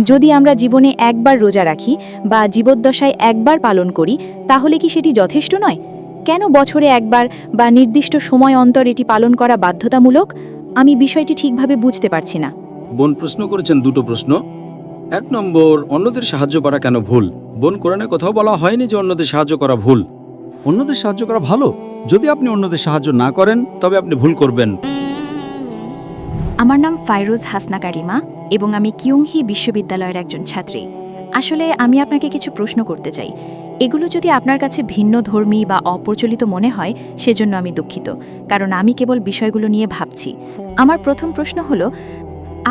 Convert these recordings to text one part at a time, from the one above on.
যদি আমরা জীবনে একবার রোজা রাখি বা জীবদ্দশায় একবার পালন করি তাহলে কি সেটি যথেষ্ট নয়? কেন বছরে একবার বা নির্দিষ্ট সময় অন্তর এটি পালন করা বাধ্যতামূলক? আমি বিষয়টি ঠিকভাবে বুঝতে পারছি না। বোন প্রশ্ন করেছেন দুটো প্রশ্ন। 1 নম্বর, অন্যদের সাহায্য করা কেন ভুল? বোন, কোরআনে কোথাও বলা হয়নি যে অন্যদের সাহায্য করা ভুল। অন্যদের সাহায্য করা ভালো। যদি আপনি অন্যদের সাহায্য না করেন তবে আপনি ভুল করবেন। আমার নাম ফাইরুজ হাসনা কারিমা এবং আমি কিউংহি বিশ্ববিদ্যালয়ের একজন ছাত্রী। আসলে আমি আপনাকে কিছু প্রশ্ন করতে চাই। এগুলো যদি আপনার কাছে ভিন্ন ধর্মী বা অপ্রচলিত মনে হয় সেজন্য আমি দুঃখিত, কারণ আমি কেবল বিষয়গুলো নিয়ে ভাবছি। আমার প্রথম প্রশ্ন হলো,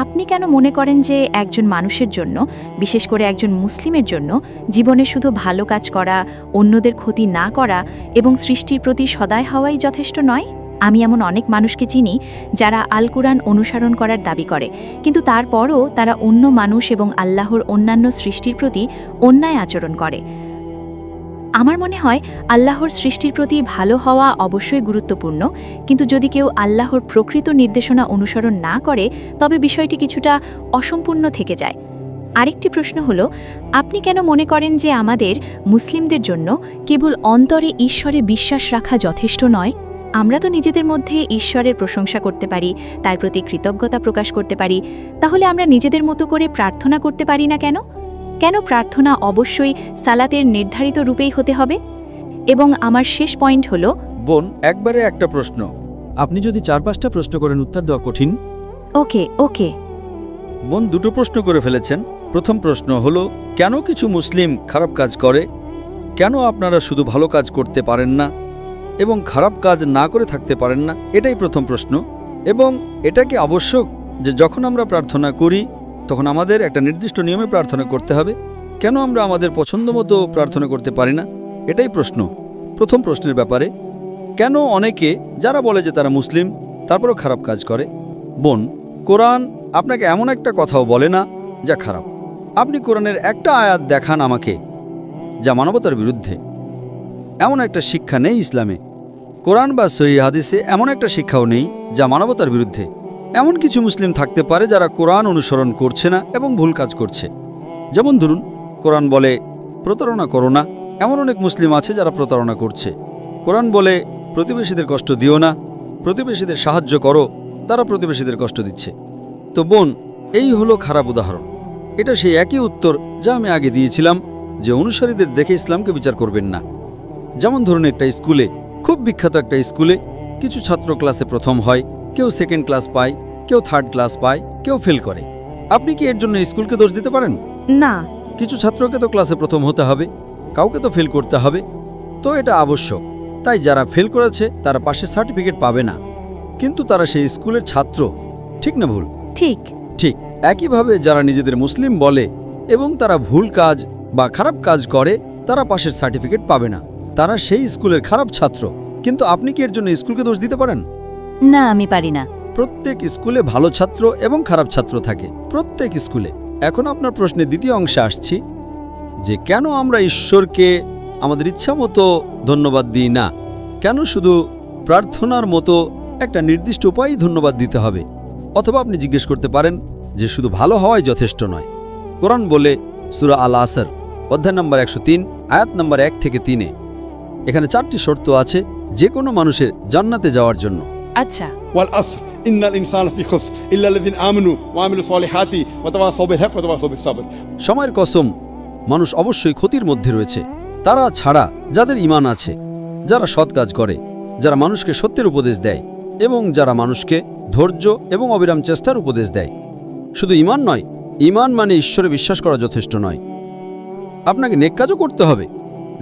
আপনি কেন মনে করেন যে একজন মানুষের জন্য, বিশেষ করে একজন মুসলিমের জন্য, জীবনে শুধু ভালো কাজ করা, অন্যদের ক্ষতি না করা এবং সৃষ্টির প্রতি সদয় হওয়াই যথেষ্ট নয়? আমি এমন অনেক মানুষকে চিনি যারা আল কুরআন অনুসরণ করার দাবি করে, কিন্তু তারপরও তারা অন্য মানুষ এবং আল্লাহর অন্যান্য সৃষ্টির প্রতি অন্যায় আচরণ করে। আমার মনে হয় আল্লাহর সৃষ্টির প্রতি ভালো হওয়া অবশ্যই গুরুত্বপূর্ণ, কিন্তু যদি কেউ আল্লাহর প্রকৃত নির্দেশনা অনুসরণ না করে তবে বিষয়টি কিছুটা অসম্পূর্ণ থেকে যায়। আরেকটি প্রশ্ন হলো, আপনি কেন মনে করেন যে আমাদের মুসলিমদের জন্য কেবল অন্তরে ঈশ্বরে বিশ্বাস রাখা যথেষ্ট নয়? আমরা তো নিজেদের মধ্যে ঈশ্বরের প্রশংসা করতে পারি, তার প্রতি কৃতজ্ঞতা প্রকাশ করতে পারি, তাহলে আমরা নিজেদের মতো করে প্রার্থনা করতে পারি না কেন? কেন প্রার্থনা অবশ্যই সালাতের নির্ধারিত রূপেই হতে হবে? এবং আমার শেষ পয়েন্ট হলো, বোন, একবারে একটা প্রশ্ন। আপনি যদি 4-5টা প্রশ্ন করেন উত্তর দেওয়া কঠিন। ওকে। বোন দুটো প্রশ্ন করে ফেলেছেন। প্রথম প্রশ্ন হলো, কেন কিছু মুসলিম খারাপ কাজ করে? কেন আপনারা শুধু ভালো কাজ করতে পারেন না এবং খারাপ কাজ না করে থাকতে পারেন না? এটাই প্রথম প্রশ্ন। এবং এটা কি আবশ্যক যে যখন আমরা প্রার্থনা করি তখন আমাদের একটা নির্দিষ্ট নিয়মে প্রার্থনা করতে হবে? কেন আমরা আমাদের পছন্দ মতো প্রার্থনা করতে পারি না? এটাই প্রশ্ন। প্রথম প্রশ্নের ব্যাপারে, কেন অনেকে যারা বলে যে তারা মুসলিম তারপরও খারাপ কাজ করে? বোন, কোরআন আপনাকে এমন একটা কথাও বলে না যা খারাপ। আপনি কোরআনের একটা আয়াত দেখান আমাকে যা মানবতার বিরুদ্ধে। এমন একটা শিক্ষা নেই ইসলামে। কোরআন বা সহিহ হাদিসে এমন একটা শিক্ষাও নেই যা মানবতার বিরুদ্ধে। এমন কিছু মুসলিম থাকতে পারে যারা কোরআন অনুসরণ করছে না এবং ভুল কাজ করছে। যেমন ধরুন, কোরআন বলে প্রতারণা করো না, এমন অনেক মুসলিম আছে যারা প্রতারণা করছে। কোরআন বলে প্রতিবেশীদের কষ্ট দিও না, প্রতিবেশীদের সাহায্য করো, তারা প্রতিবেশীদের কষ্ট দিচ্ছে। তো বোন, এই হলো খারাপ উদাহরণ। এটা সেই একই উত্তর যা আমি আগে দিয়েছিলাম, যে অনুসারীদের দেখে ইসলামকে বিচার করবেন না। যেমন ধরুন, একটা স্কুলে, খুব বিখ্যাত একটা স্কুলে, কিছু ছাত্র ক্লাসে প্রথম হয়, কেউ সেকেন্ড ক্লাস পায়, কেউ থার্ড ক্লাস পায়, কেউ ফেল করে। আপনি কি এর জন্য স্কুলকে দোষ দিতে পারেন? না। কিছু ছাত্রকে তো ক্লাসে প্রথম হতে হবে, কাউকে তো ফেল করতে হবে। তো এটা আবশ্যক। তাই যারা ফেল করেছে তারা পাশে সার্টিফিকেট পাবে না, কিন্তু তারা সেই স্কুলের ছাত্র। ঠিক না ভুল? ঠিক। একইভাবে যারা নিজেদের মুসলিম বলে এবং তারা ভুল কাজ বা খারাপ কাজ করে তারা পাশের সার্টিফিকেট পাবে না, তারা সেই স্কুলের খারাপ ছাত্র। কিন্তু আপনি কি এর জন্য স্কুলকে দোষ দিতে পারেন? না, আমি পারি না। প্রত্যেক স্কুলে ভালো ছাত্র এবং খারাপ ছাত্র থাকে, প্রত্যেক স্কুলে। এখন আপনার প্রশ্নের দ্বিতীয় অংশে আসছি, যে কেন আমরা ঈশ্বরকে আমাদের ইচ্ছা মতো ধন্যবাদ দিই না? কেন শুধু প্রার্থনার মতো একটা নির্দিষ্ট উপায়েই ধন্যবাদ দিতে হবে? অথবা আপনি জিজ্ঞেস করতে পারেন যে শুধু ভালো হওয়াই যথেষ্ট নয়। কোরআন বলে সূরা আল আসর অধ্যায় নম্বর 103 আয়াত নম্বর 1 থেকে 3-এ, এখানে 4টি শর্ত আছে যে কোনো মানুষের জান্নাতে যাওয়ার জন্য। আচ্ছা। ওয়াল আসর ইন্নাল ইনসানা ফি খুসর ইল্লা আল্লাযিনা আমানু ওয়া আমিলুস সলিহাতি ওয়া তাওয়াসাউ বিল হক ওয়া তাওয়াসাউ বিস সাবর। সময়ের কসম, মানুষ অবশ্যই ক্ষতির মধ্যে রয়েছে, তারা ছাড়া যাদের ঈমান আছে, যারা সৎ কাজ করে, যারা মানুষকে সত্যের উপদেশ দেয় এবং যারা মানুষকে ধৈর্য এবং অবিরাম চেষ্টার উপদেশ দেয়। শুধু ঈমান নয়, ঈমান মানে ঈশ্বরে বিশ্বাস করা যথেষ্ট নয়। আপনাকে নেক কাজও করতে হবে।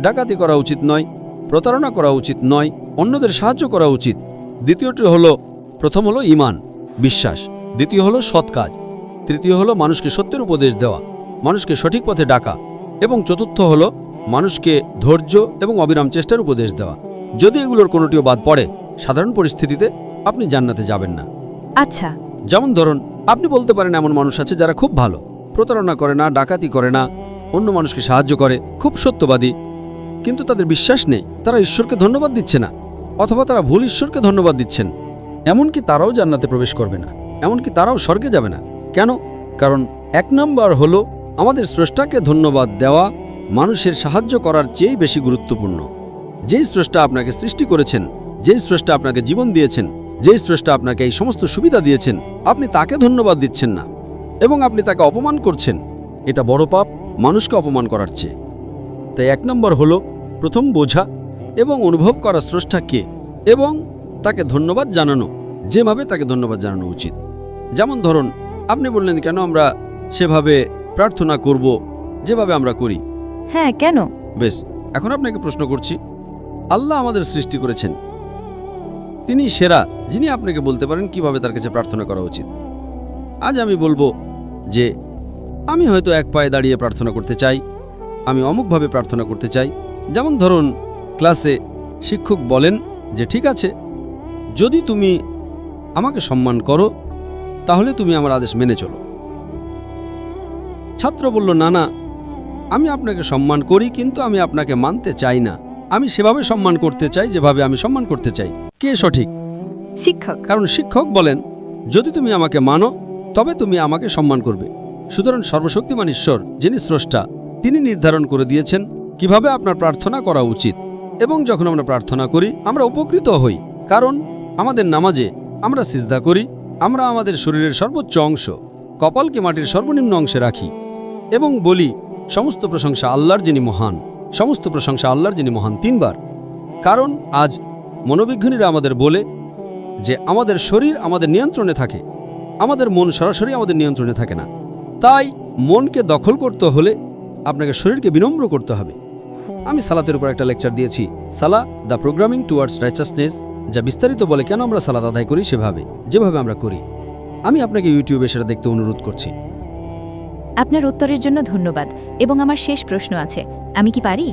ডাকাতি করা উচিত নয়, প্রতারণা করা উচিত নয়, অন্যদের সাহায্য করা উচিত। দ্বিতীয়টি হলো, প্রথম হলো ঈমান, বিশ্বাস, দ্বিতীয় হলো সৎ কাজ, তৃতীয় হলো মানুষকে সত্যের উপদেশ দেওয়া, মানুষকে সঠিক পথে ডাকা, এবং চতুর্থ হলো মানুষকে ধৈর্য এবং অবিরাম চেষ্টার উপদেশ দেওয়া। যদি এগুলোর কোনোটিও বাদ পড়ে, সাধারণ পরিস্থিতিতে আপনি জান্নাতে যাবেন না। আচ্ছা। যেমন ধরুন, আপনি বলতে পারেন এমন মানুষ আছে যারা খুব ভালো, প্রতারণা করে না, ডাকাতি করে না, অন্য মানুষকে সাহায্য করে, খুব সত্যবাদী, কিন্তু তাদের বিশ্বাস নেই, তারা ঈশ্বরকে ধন্যবাদ দিচ্ছে না, অথবা তারা ভুল ঈশ্বরকে ধন্যবাদ দিচ্ছেন। এমনকি তারাও জান্নাতে প্রবেশ করবে না, এমনকি তারাও স্বর্গে যাবে না। কেন? কারণ 1 নম্বর হলো আমাদের স্রষ্টাকে ধন্যবাদ দেওয়া মানুষের সাহায্য করার চেয়ে বেশি গুরুত্বপূর্ণ। যেই স্রষ্টা আপনাকে সৃষ্টি করেছেন, যেই স্রষ্টা আপনাকে জীবন দিয়েছেন, যেই স্রষ্টা আপনাকে এই সমস্ত সুবিধা দিয়েছেন, আপনি তাকে ধন্যবাদ দিচ্ছেন না এবং আপনি তাকে অপমান করছেন। এটা বড় পাপ মানুষকে অপমান করার চেয়ে। তাই 1 নম্বর হলো প্রথম বোঝা এবং অনুভব করা স্রষ্টা কে এবং তাকে ধন্যবাদ জানানো, যেভাবে তাকে ধন্যবাদ জানানো উচিত। যেমন ধরুন, আপনি বললেন কেন আমরা সেভাবে প্রার্থনা করব যেভাবে আমরা করি। হ্যাঁ, কেন? বেশ, এখন আপনাকে প্রশ্ন করছি, আল্লাহ আমাদের সৃষ্টি করেছেন, তিনি সেরা, যিনি আপনাকে বলতে পারেন কিভাবে তার কাছে প্রার্থনা করা উচিত। আজ আমি বলবো যে আমি হয়তো এক পায়ে দাঁড়িয়ে প্রার্থনা করতে চাই, আমি অমুকভাবে প্রার্থনা করতে চাই। যেমন ধরুন, ক্লাসে শিক্ষক বলেন যে ঠিক আছে, যদি তুমি আমাকে সম্মান করো তাহলে তুমি আমার আদেশ মেনে চলো। ছাত্র বলল, না না, আমি আপনাকে সম্মান করি কিন্তু আমি আপনাকে মানতে চাই না, আমি সেভাবে সম্মান করতে চাই যেভাবে আমি সম্মান করতে চাই। কে সঠিক? শিক্ষক। কারণ শিক্ষক বলেন যদি তুমি আমাকে মানো তবে তুমি আমাকে সম্মান করবে। সুতরাং সর্বশক্তিমান ঈশ্বর, যিনি স্রষ্টা, তিনি নির্ধারণ করে দিয়েছেন কিভাবে আপনার প্রার্থনা করা উচিত। এবং যখন আমরা প্রার্থনা করি আমরা উপকৃত হই, কারণ আমাদের নামাজে আমরা সিজদা করি, আমরা আমাদের শরীরের সর্বোচ্চ অংশ কপালকে মাটির সর্বনিম্ন অংশে রাখি এবং বলি সমস্ত প্রশংসা আল্লাহর যিনি মহান, সমস্ত প্রশংসা আল্লাহর যিনি মহান 3 বার। কারণ আজ মনোবিজ্ঞানীরা আমাদের বলে যে আমাদের শরীর আমাদের নিয়ন্ত্রণে থাকে, আমাদের মন সরাসরি আমাদের নিয়ন্ত্রণে থাকে না। তাই মনকে দখল করতে হলে আপনাকে শরীরকে বিনম্র করতে হবে। আমি সালাতের উপর একটা লেকচার দিয়েছি, সালা দ্য প্রোগ্রামিং টুয়ার্ডস রাইচাসনেস, যা বিস্তারিত বলে কেন আমরা সালাত আদায় করি সেভাবে, যেভাবে আমরা করি। আমি আপনাকে ইউটিউবে সেটা দেখতে অনুরোধ করছি। আপনার উত্তরের জন্য ধন্যবাদ। এবং আমার শেষ প্রশ্ন আছে, আমি কি পারি?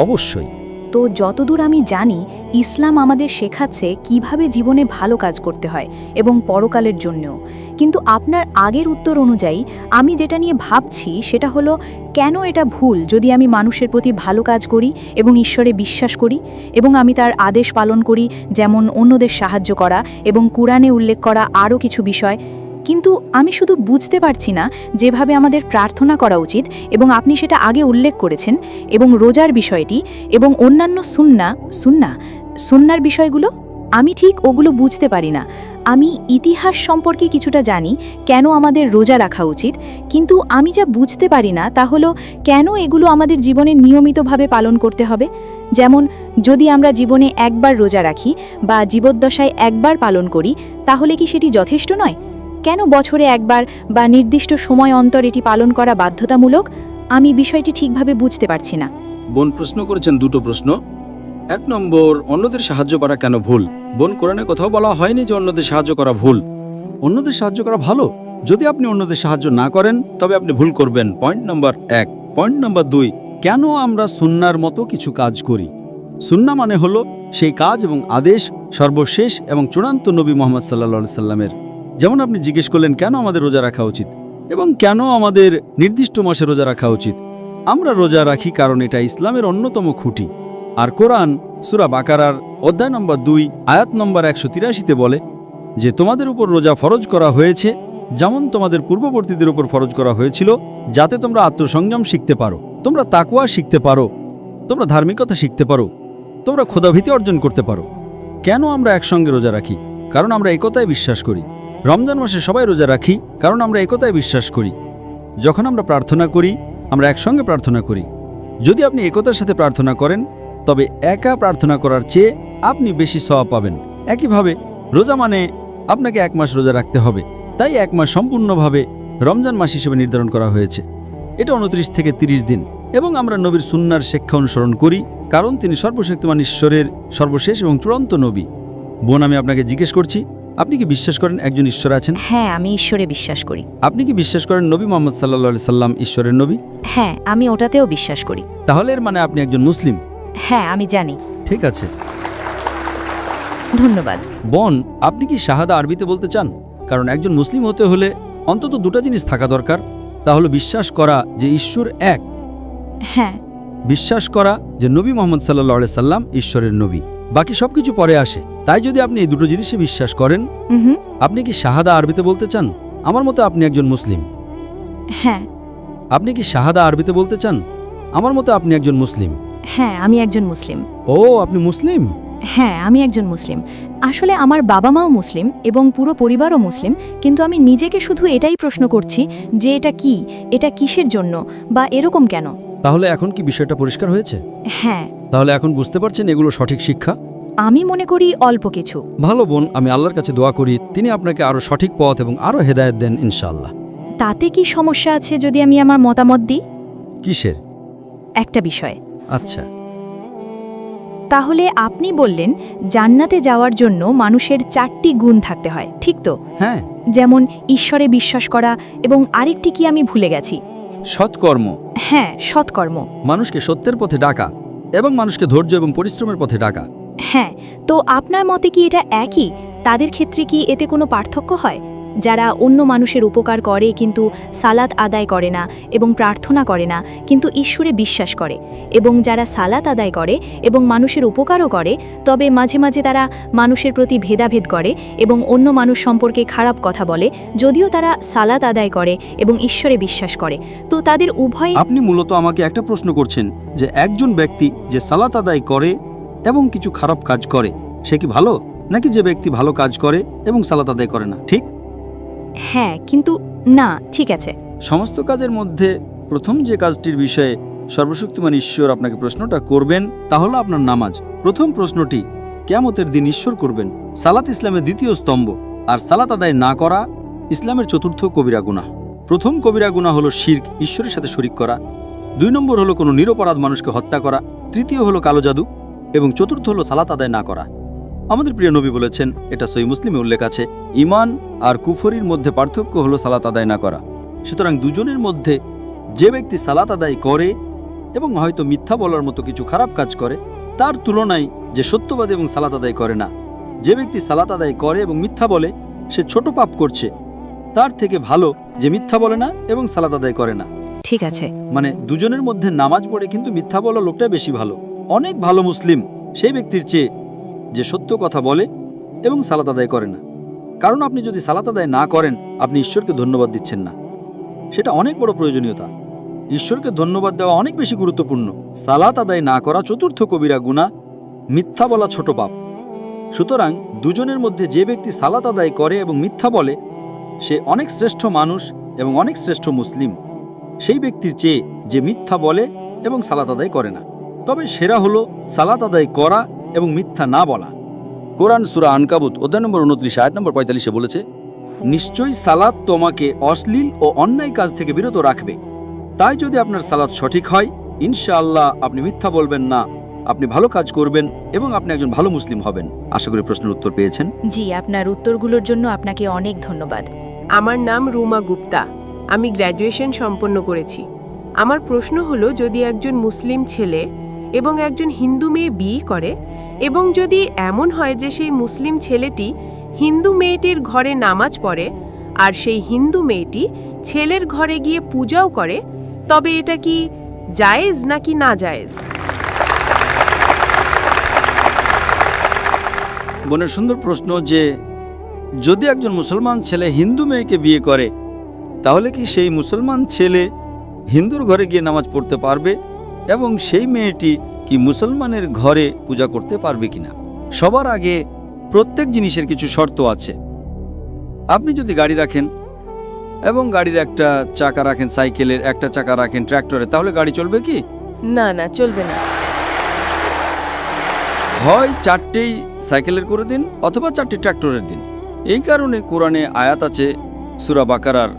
অবশ্যই। তো যতদূর আমি জানি, ইসলাম আমাদের শেখাচ্ছে কিভাবে জীবনে ভালো কাজ করতে হয় এবং পরকালের জন্যও। কিন্তু আপনার আগের উত্তর অনুযায়ী আমি যেটা নিয়ে ভাবছি সেটা হলো, কেন এটা ভুল যদি আমি মানুষের প্রতি ভালো কাজ করি এবং ঈশ্বরে বিশ্বাস করি এবং আমি তার আদেশ পালন করি, যেমন অন্যদের সাহায্য করা এবং কুরআনে উল্লেখ করা আরও কিছু বিষয়। কিন্তু আমি শুধু বুঝতে পারছি না যেভাবে আমাদের প্রার্থনা করা উচিত, এবং আপনি সেটা আগে উল্লেখ করেছেন, এবং রোজার বিষয়টি এবং অন্যান্য সুন্নার বিষয়গুলো আমি ঠিক ওগুলো বুঝতে পারি না। আমি ইতিহাস সম্পর্কে কিছুটা জানি, কেন আমাদের রোজা রাখা উচিত, কিন্তু আমি যা বুঝতে পারি না তা হলো কেন এগুলো আমাদের জীবনে নিয়মিতভাবে পালন করতে হবে। যেমন যদি আমরা জীবনে একবার রোজা রাখি বা জীবদ্দশায় একবার পালন করি, তাহলে কি সেটি যথেষ্ট নয়? কেন বছরে একবার বা নির্দিষ্ট সময় অন্তর এটি পালন করা বাধ্যতামূলক? আমি বিষয়টি ঠিকভাবে বুঝতে পারছি না। বোন প্রশ্ন করেছেন 2টো প্রশ্ন। 1 নম্বর, অন্যদের সাহায্য করা কেন ভুল? বোন, কোরআনে কোথাও বলা হয়নি যে অন্যদের সাহায্য করা ভুল। অন্যদের সাহায্য করা ভালো। যদি আপনি অন্যদের সাহায্য না করেন তবে আপনি ভুল করবেন। Point number 1। পয়েন্ট নাম্বার 2, কেন আমরা সুন্নার মতো কিছু কাজ করি? সুন্না মানে হলো সেই কাজ এবং আদেশ সর্বশেষ এবং চূড়ান্ত নবী মুহাম্মদ সাল্লাল্লাহু আলাইহি সাল্লামের। যেমন আপনি জিজ্ঞেস করলেন কেন আমাদের রোজা রাখা উচিত এবং কেন আমাদের নির্দিষ্ট মাসে রোজা রাখা উচিত। আমরা রোজা রাখি কারণ এটা ইসলামের অন্যতম খুঁটি। আর কোরআন সূরা বাকারার অধ্যায় নম্বর 2 আয়াত নম্বর 183-তে বলে যে তোমাদের উপর রোজা ফরজ করা হয়েছে যেমন তোমাদের পূর্ববর্তীদের উপর ফরজ করা হয়েছিল, যাতে তোমরা আত্মসংযম শিখতে পারো, তোমরা তাকওয়া শিখতে পারো, তোমরা ধার্মিকতা শিখতে পারো, তোমরা খোদাভীতি অর্জন করতে পারো। কেন আমরা একসঙ্গে রোজা রাখি? কারণ আমরা একতায় বিশ্বাস করি। রমজান মাসে সবাই রোজা রাখি কারণ আমরা একতায় বিশ্বাস করি। যখন আমরা প্রার্থনা করি আমরা একসঙ্গে প্রার্থনা করি। যদি আপনি একতার সাথে প্রার্থনা করেন তবে একা প্রার্থনা করার চেয়ে আপনি বেশি সওয়াব পাবেন। একইভাবে রোজা মানে আপনাকে 1 মাস রোজা রাখতে হবে, তাই 1 মাস সম্পূর্ণভাবে রমজান মাস হিসেবে নির্ধারণ করা হয়েছে। এটা 29 থেকে 30 দিন এবং আমরা নবীর সুন্নার শিক্ষা অনুসরণ করি কারণ তিনি সর্বশক্তিমান ঈশ্বরের সর্বশেষ এবং চূড়ান্ত নবী। বোন, আমি আপনাকে জিজ্ঞেস করছি, আপনি কি বিশ্বাস করেন একজন ঈশ্বর আছেন? হ্যাঁ, আমি ঈশ্বরে বিশ্বাস করি। আপনি কি বিশ্বাস করেন নবী মুহাম্মদ সাল্লাল্লাহু আলাইহি সাল্লাম ঈশ্বরের নবী? হ্যাঁ, আমি ওটাতেও বিশ্বাস করি। তাহলে এর মানে আপনি একজন মুসলিম। হ্যাঁ, আমি জানি। ঠিক আছে, ধন্যবাদ। বোন, আপনি কি শাহাদা আরবিতে বলতে চান? কারণ একজন মুসলিম হতে হলে অন্তত 2টা জিনিস থাকা দরকার। তা হলো বিশ্বাস করা যে ঈশ্বর এক, হ্যাঁ, বিশ্বাস করা যে নবী মুহাম্মদ সাল্লাল্লাহু আলাইহি সাল্লাম ঈশ্বরের নবী। বাকি সবকিছু পরে আসে। তাই যদি আপনি এই 2টো জিনিসে বিশ্বাস করেন, আপনি কি শাহাদা আরবিতে বলতে চান? আমার মতে আপনি একজন মুসলিম। হ্যাঁ। আপনি কি শাহাদা আরবিতে বলতে চান? আমার মতে আপনি একজন মুসলিম। হ্যাঁ, আমি একজন মুসলিম। ও, আপনি মুসলিম? হ্যাঁ, আমি একজন মুসলিম। আসলে আমার বাবা মাও মুসলিম এবং পুরো পরিবারও মুসলিম, কিন্তু আমি নিজেকে শুধু এটাই প্রশ্ন করছি যে এটা কি, এটা কিসের জন্য বা এরকম কেন। তাহলে এখন কি বিষয়টা পরিষ্কার হয়েছে? হ্যাঁ, তাহলে এখন বুঝতে পারছেন এগুলো সঠিক শিক্ষা? আমি মনে করি অল্প কিছু। ভালো বোন, আমি আল্লাহর কাছে দোয়া করি তিনি আপনাকে আরো সঠিক পথ এবং আরো হেদায়েত দেন ইনশাআল্লাহ। তাতে কি সমস্যা আছে যদি আমি আমার মতামত দিই? কিসের? একটা বিষয়। আচ্ছা, তাহলে আপনি বললেন জান্নাতে যাওয়ার জন্য মানুষের 4টি গুণ থাকতে হয়, ঠিক তো? হ্যাঁ। যেমন ঈশ্বরে বিশ্বাস করা এবং আরেকটি কি আমি ভুলে গেছি? সৎকর্ম, হ্যাঁ, সৎকর্ম। মানুষকে সত্যের পথে ডাকা এবং মানুষকে ধৈর্য এবং পরিশ্রমের পথে ডাকা। হ্যাঁ, তো আপনার মতে কি এটা একই? তাদের ক্ষেত্রে কি এতে কোনো পার্থক্য হয়? যারা অন্য মানুষের উপকার করে কিন্তু সালাত আদায় করে না এবং প্রার্থনা করে না কিন্তু ঈশ্বরে বিশ্বাস করে, এবং যারা সালাত আদায় করে এবং মানুষের উপকারও করে তবে মাঝে মাঝে তারা মানুষের প্রতি ভেদাভেদ করে এবং অন্য মানুষ সম্পর্কে খারাপ কথা বলে, যদিও তারা সালাত আদায় করে এবং ঈশ্বরে বিশ্বাস করে, তো তাদের উভয়। আপনি মূলত আমাকে একটা প্রশ্ন করছেন যে একজন ব্যক্তি যে সালাত আদায় করে এবং কিছু খারাপ কাজ করে সে কি ভালো, নাকি যে ব্যক্তি ভালো কাজ করে এবং সালাত আদায় করে না? ঠিক? হ্যাঁ, কিন্তু না, ঠিক আছে। সমস্ত কাজের মধ্যে প্রথম যে কাজটির বিষয়ে সর্বশক্তিমান ঈশ্বর আপনাকে প্রশ্নটা করবেন তা হলো আপনার নামাজ। প্রথম প্রশ্নটি কিয়ামতের দিন ঈশ্বর করবেন। সালাত ইসলামের দ্বিতীয় স্তম্ভ, আর সালাত আদায় না করা ইসলামের চতুর্থ কবিরা গুনাহ। প্রথম কবিরা গুনাহ হলো শিরক, ঈশ্বরের সাথে শরিক করা। 2 নম্বর হলো কোনো নিরপরাধ মানুষকে হত্যা করা। তৃতীয় হলো কালো জাদু, এবং চতুর্থ হলো সালাত আদায় না করা। আমাদের প্রিয় নবী বলেছেন, এটা সহিহ মুসলিমে উল্লেখ আছে, ঈমান আর কুফরির মধ্যে পার্থক্য হলো সালাত আদায় না করা। সুতরাং দুজনের মধ্যে যে ব্যক্তি সালাত আদায় করে এবং হয়তো মিথ্যা বলার মতো কিছু খারাপ কাজ করে তার তুলনায় যে সত্যবাদী এবং সালাত আদায় করে না, যে ব্যক্তি সালাত আদায় করে এবং মিথ্যা বলে সে ছোট পাপ করছে, তার থেকে ভালো যে মিথ্যা বলে না এবং সালাত আদায় করে না। ঠিক আছে। মানে দুজনের মধ্যে নামাজ পড়ে কিন্তু মিথ্যা বলা লোকটা বেশি ভালো, অনেক ভালো মুসলিম সেই ব্যক্তির চেয়ে যে সত্য কথা বলে এবং সালাত আদায় করে না। কারণ আপনি যদি সালাত আদায় না করেন আপনি ঈশ্বরকে ধন্যবাদ দিচ্ছেন না, সেটা অনেক বড় প্রয়োজনীয়তা। ঈশ্বরকে ধন্যবাদ দেওয়া অনেক বেশি গুরুত্বপূর্ণ। সালাত আদায় না করা চতুর্থ কবিরা গুনাহ, মিথ্যা বলা ছোট পাপ। সুতরাং দুজনের মধ্যে যে ব্যক্তি সালাত আদায় করে এবং মিথ্যা বলে সে অনেক শ্রেষ্ঠ মানুষ এবং অনেক শ্রেষ্ঠ মুসলিম সেই ব্যক্তির চেয়ে যে মিথ্যা বলে এবং সালাত আদায় করে না। তবে সেরা হলো সালাত আদায় করা এবং মিথ্যা না বলা। কোরআন সূরা আনকাবুত অধ্যায় নম্বর 29 আয়াত নম্বর 45 বলেছে, নিশ্চয়ই সালাত তোমাকে অশ্লীল ও অন্যায় কাজ থেকে বিরত রাখবে। তাই যদি আপনার সালাত সঠিক হয় ইনশাআল্লাহ আপনি মিথ্যা বলবেন না, আপনি ভালো কাজ করবেন এবং আপনি একজন ভালো মুসলিম হবেন। আশা করি প্রশ্নের উত্তর পেয়েছেন। জি, আপনার উত্তরগুলোর জন্য আপনাকে অনেক ধন্যবাদ। আমার নাম রুমা গুপ্তা, আমি গ্র্যাজুয়েশন সম্পন্ন করেছি। আমার প্রশ্ন হলো, যদি একজন মুসলিম ছেলে এবং একজন হিন্দু মেয়ে বিয়ে করে এবং যদি এমন হয় যে সেই মুসলিম ছেলেটি হিন্দু মেয়েটির ঘরে নামাজ পড়ে আর সেই হিন্দু মেয়েটি ছেলের ঘরে গিয়ে পূজাও করে, তবে এটা কি জায়েজ নাকি না জায়েজ? বোনের সুন্দর প্রশ্ন যে যদি একজন মুসলমান ছেলে হিন্দু মেয়েকে বিয়ে করে তাহলে কি সেই মুসলমান ছেলে হিন্দুর ঘরে গিয়ে নামাজ পড়তে পারবে এবং সেই মেয়েটি কি মুসলমানের ঘরে পূজা করতে পারবে কিনা? সবার আগে প্রত্যেক জিনিসের কিছু শর্ত আছে। আপনি যদি গাড়ি রাখেন এবং গাড়ির একটা চাকা রাখেন সাইকেলের, একটা চাকা রাখেন ট্র্যাক্টরে, তাহলে গাড়ি চলবে কি? না, না, চলবে না। হয় 4টেই সাইকেলের করে দিন অথবা 4টি ট্র্যাক্টরের দিন। এই কারণে কোরআনে আয়াত আছে সূরা বাকারার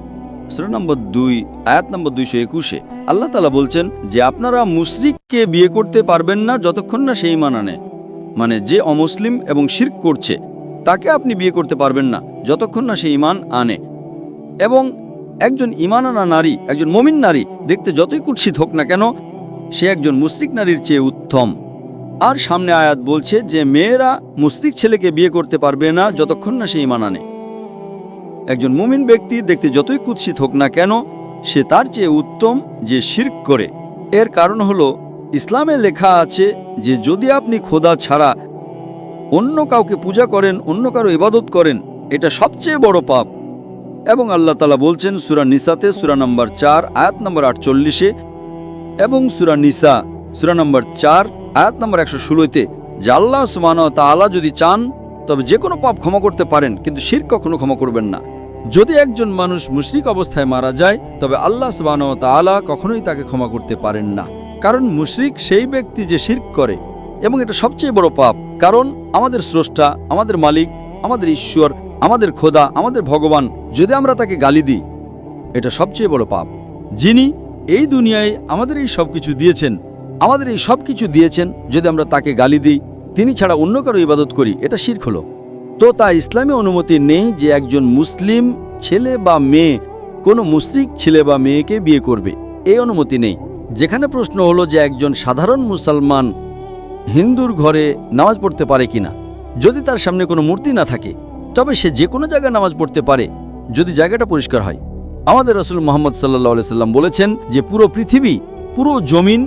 সূরা নম্বর 2 আয়াত নম্বর 221 আল্লাহ তাআলা বলছেন যে আপনারা মুশরিককে বিয়ে করতে পারবেন না যতক্ষণ না সে ঈমান আনে। মানে যে অমুসলিম এবং শিরক করছে তাকে আপনি বিয়ে করতে পারবেন না যতক্ষণ না সে ঈমান আনে। এবং একজন ঈমান আনা নারী, একজন মুমিন নারী দেখতে যতই কুৎসিত হোক না কেন সে একজন মুশরিক নারীর চেয়ে উত্তম। আর সামনে আয়াত বলছে যে মেয়েরা মুশরিক ছেলেকে বিয়ে করতে পারবে না যতক্ষণ না সে ঈমান আনে। একজন মুমিন ব্যক্তি দেখতে যতই কুৎসিত হোক না কেন সে তার চেয়ে উত্তম যে শিরক করে। এর কারণ হলো ইসলামে লেখা আছে যে যদি আপনি খোদা ছাড়া অন্য কাউকে পূজা করেন, অন্য কারো ইবাদত করেন, এটা সবচেয়ে বড় পাপ। এবং আল্লাহ তাআলা বলছেন সূরা নিসাতে সূরা নম্বর 4 আয়াত নম্বর 48-এ এবং সূরা নিসা সূরা নম্বর 4 আয়াত নম্বর 116-তে যে আল্লাহ সুবহানাহু ওয়া তাআলা যদি চান তবে যে কোনো পাপ ক্ষমা করতে পারেন, কিন্তু শিরক কখনো ক্ষমা করবেন না। যদি একজন মানুষ মুশরিক অবস্থায় মারা যায় তবে আল্লাহ সুবহানাহু ওয়া তাআলা কখনোই তাকে ক্ষমা করতে পারেন না, কারণ মুশরিক সেই ব্যক্তি যে শিরক করে, এবং এটা সবচেয়ে বড় পাপ। কারণ আমাদের স্রষ্টা, আমাদের মালিক, আমাদের ঈশ্বর, আমাদের খোদা, আমাদের ভগবান, যদি আমরা তাকে গালি দিই এটা সবচেয়ে বড় পাপ। যিনি এই দুনিয়ায় আমাদের এই সব কিছু দিয়েছেন, আমাদের এই সব কিছু দিয়েছেন, যদি আমরা তাকে গালি দিই, তিনি ছাড়া অন্য কারো ইবাদত করি, এটা শিরক হলো। তো তা ইসলামে অনুমতি নেই যে একজন মুসলিম ছেলে বা মেয়ে কোনো মুশরিক ছেলে বা মেয়েকে বিয়ে করবে, এই অনুমতি নেই। যেখানে প্রশ্ন হলো যে একজন সাধারণ মুসলমান হিন্দুর ঘরে নামাজ পড়তে পারে কিনা, যদি তার সামনে কোনো মূর্তি না থাকে, তবে সে যে কোনো জায়গায় নামাজ পড়তে পারে যদি জায়গাটা পরিষ্কার হয়। আমাদের রাসূল মুহাম্মদ সাল্লাল্লাহু আলাইহি সাল্লাম বলেছেন যে পুরো পৃথিবী, পুরো জমিন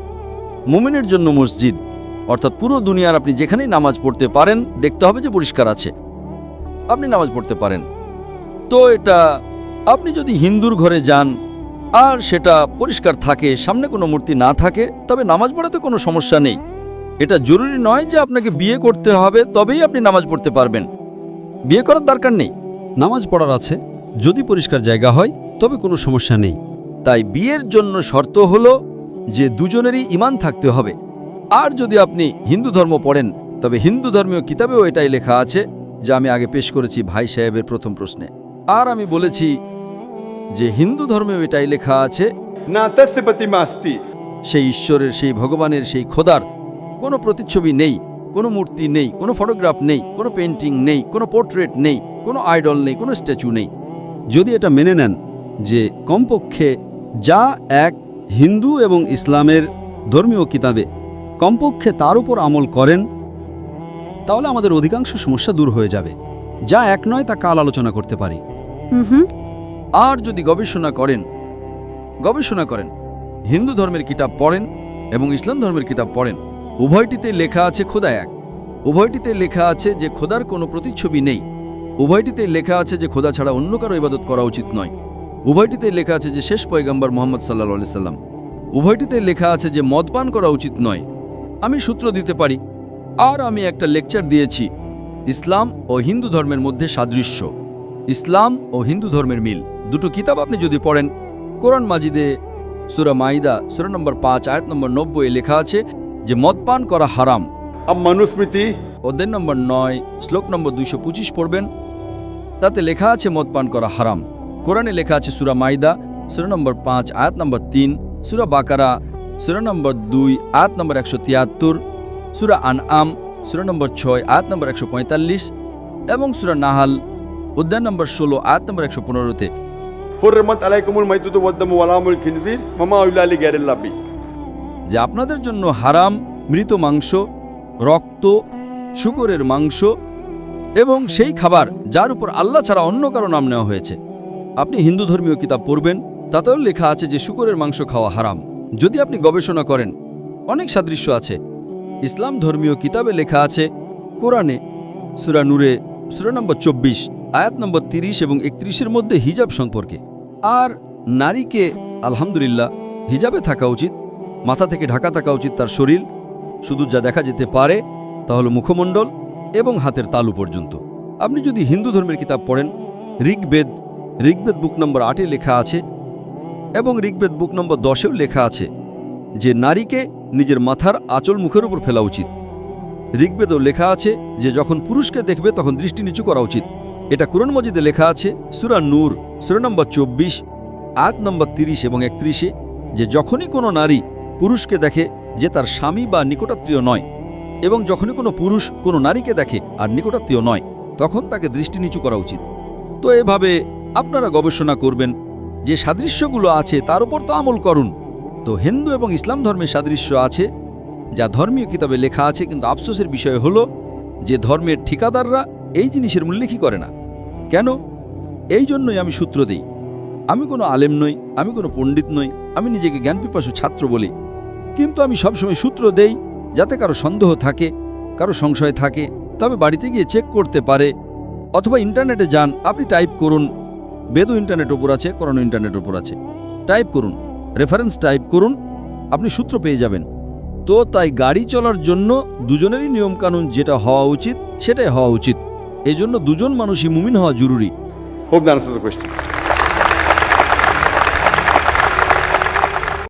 মুমিনের জন্য মসজিদ, অর্থাৎ পুরো দুনিয়ার আপনি যেখানেই নামাজ পড়তে পারেন দেখতে হবে যে পরিষ্কার আছে, আপনি নামাজ পড়তে পারেন। তো এটা আপনি যদি হিন্দুর ঘরে যান আর সেটা পরিষ্কার থাকে, সামনে কোনো মূর্তি না থাকে, তবে নামাজ পড়াতে কোনো সমস্যা নেই। এটা জরুরি নয় যে আপনাকে বিয়ে করতে হবে তবেই আপনি নামাজ পড়তে পারবেন, বিয়ে করার দরকার নেই। নামাজ পড়ার আছে, যদি পরিষ্কার জায়গা হয় তবে কোনো সমস্যা নেই। তাই বিয়ের জন্য শর্ত হলো যে দুজনেরই ঈমান থাকতে হবে। আর যদি আপনি হিন্দু ধর্ম পড়েন তবে হিন্দু ধর্মীয় কিতাবেও এটাই লেখা আছে, যা আমি আগে পেশ করেছি ভাই সাহেবের প্রথম প্রশ্নে। আর আমি বলেছি যে হিন্দু ধর্মেও এটাই লেখা আছে, না তসবতি মাস্তি, সেই ঈশ্বরের, সেই ভগবানের, সেই খোদার কোনো প্রতিচ্ছবি নেই, কোনো মূর্তি নেই, কোনো ফটোগ্রাফ নেই, কোনো পেন্টিং নেই, কোনো পোর্ট্রেট নেই, কোনো আইডল নেই, কোনো স্ট্যাচু নেই। যদি এটা মেনে নেন যে কমপক্ষে যা এক হিন্দু এবং ইসলামের ধর্মীয় কিতাবে কমপক্ষে তার উপর আমল করেন, তাহলে আমাদের অধিকাংশ সমস্যা দূর হয়ে যাবে। যা এক নয় তা কাল আলোচনা করতে পারি। আর যদি গবেষণা করেন, হিন্দু ধর্মের কিতাব পড়েন এবং ইসলাম ধর্মের কিতাব পড়েন, উভয়টিতে লেখা আছে খোদা এক, উভয়টিতে লেখা আছে যে খোদার কোনো প্রতিচ্ছবি নেই, উভয়টিতে লেখা আছে যে খোদা ছাড়া অন্য কারো ইবাদত করা উচিত নয়, উভয়টিতে লেখা আছে যে শেষ পয়গম্বর মুহাম্মদ সাল্লাল্লাহু আলাইহি সাল্লাম, উভয়টিতে লেখা আছে যে মদ পান করা উচিত নয়। আমি সূত্র দিতে পারি, আর আমি একটা লেকচার দিয়েছি ইসলাম ও হিন্দু ধর্মের মধ্যে সাদৃশ্য, ইসলাম ও হিন্দু ধর্মের মিল। দুটো কিতাব আপনি যদি পড়েন, কোরআন মাজিদে সূরা মাইদা সূরা নম্বর 5 আয়াত নম্বর 90 লেখা আছে যে মদ পান করা হারাম। अब मनुस्मृति অধ্যায় নম্বর 9 শ্লোক নম্বর 225 পড়বেন, তাতে লেখা আছে মদ পান করা হারাম। কোরআনে লেখা আছে সূরা মাইদা সূরা নম্বর 5 আয়াত নম্বর 3, সূরা বাকারা সূরা নম্বর 2 আয়াত নম্বর 173, সূরা আনআম সূরা নম্বর 6 আয়াত নম্বর 145 এবং সূরা নাহাল অধ্যায় নম্বর 16 আয়াত নম্বর 115-তে हुर्रिमत अलैकुमुल मैततु वद्दमु वलामुल खिनजीर वमा उहिल्ला लिगायरिल्लाह बि, যে আপনাদের জন্য হারাম মৃত মাংস, রক্ত, শূকরের মাংস এবং সেই খাবার যার উপর আল্লাহ ছাড়া অন্য কারো নাম নেওয়া হয়েছে। আপনি হিন্দু ধর্মীয় কিতাব পড়বেন, তাতেও লেখা আছে যে শূকরের মাংস খাওয়া হারাম। যদি আপনি গবেষণা করেন, অনেক সাদৃশ্য আছে। ইসলাম ধর্মীয় কিতাবে লেখা আছে কোরআনে সূরা নূরে সূরা নম্বর 24 আয়াত নম্বর 30 এবং 31-এর মধ্যে হিজাব সম্পর্কে। আর নারীকে আলহামদুলিল্লাহ হিজাবে থাকা উচিত, মাথা থেকে ঢাকা থাকা উচিত তার শরীর, শুধু যা দেখা যেতে পারে তা হলো মুখমণ্ডল এবং হাতের তালু পর্যন্ত। আপনি যদি হিন্দু ধর্মের কিতাব পড়েন, ঋগ্বেদ বুক নম্বর 8-এ লেখা আছে এবং ঋগ্বেদ বুক নম্বর 10-এও লেখা আছে যে নারীকে নিজের মাথার আঁচল মুখের উপর ফেলা উচিত। ঋগ্বেদও লেখা আছে যে যখন পুরুষকে দেখবে তখন দৃষ্টি নিচু করা উচিত। এটা কুরআন মজিদে লেখা আছে সূরা নূর সূরা নম্বর 24 আয়াত নম্বর 30 এবং 31-এ যে যখনই কোনো নারী পুরুষকে দেখে যে তার স্বামী বা নিকটাত্মীয় নয়, এবং যখনই কোনো পুরুষ কোনো নারীকে দেখে আর নিকটাত্মীয় নয়, তখন তাকে দৃষ্টি নিচু করা উচিত। তো এভাবে আপনারা গবেষণা করবেন, যে সাদৃশ্যগুলো আছে তার উপর তো আমল করুন। তো হিন্দু এবং ইসলাম ধর্মের সাদৃশ্য আছে যা ধর্মীয় কিতাবে লেখা আছে, কিন্তু আফসোসের বিষয় হলো যে ধর্মের ঠিকাদাররা এই জিনিসের উল্লেখই করে না। কেন? এই জন্যই আমি সূত্র দিই। আমি কোনো আলেম নই, আমি কোনো পণ্ডিত নই, আমি নিজেকে জ্ঞানপিপাসু ছাত্র বলি, কিন্তু আমি সবসময় সূত্র দেই যাতে কারো সন্দেহ থাকে, কারো সংশয় থাকে, তবে বাড়িতে গিয়ে চেক করতে পারে, অথবা ইন্টারনেটে যান, আপনি টাইপ করুন বেদও ইন্টারনেটের উপর আছে, কোরআনও ইন্টারনেটের উপর আছে। টাইপ করুন, রেফারেন্স টাইপ করুন, আপনি সূত্র পেয়ে যাবেন। তো তাই গাড়ি চলার জন্য দুজনেরই নিয়মকানুন যেটা হওয়া উচিত সেটাই হওয়া উচিত। এই জন্য দুজন মানুষই মুমিন হওয়া জরুরি। Hope that answers the question.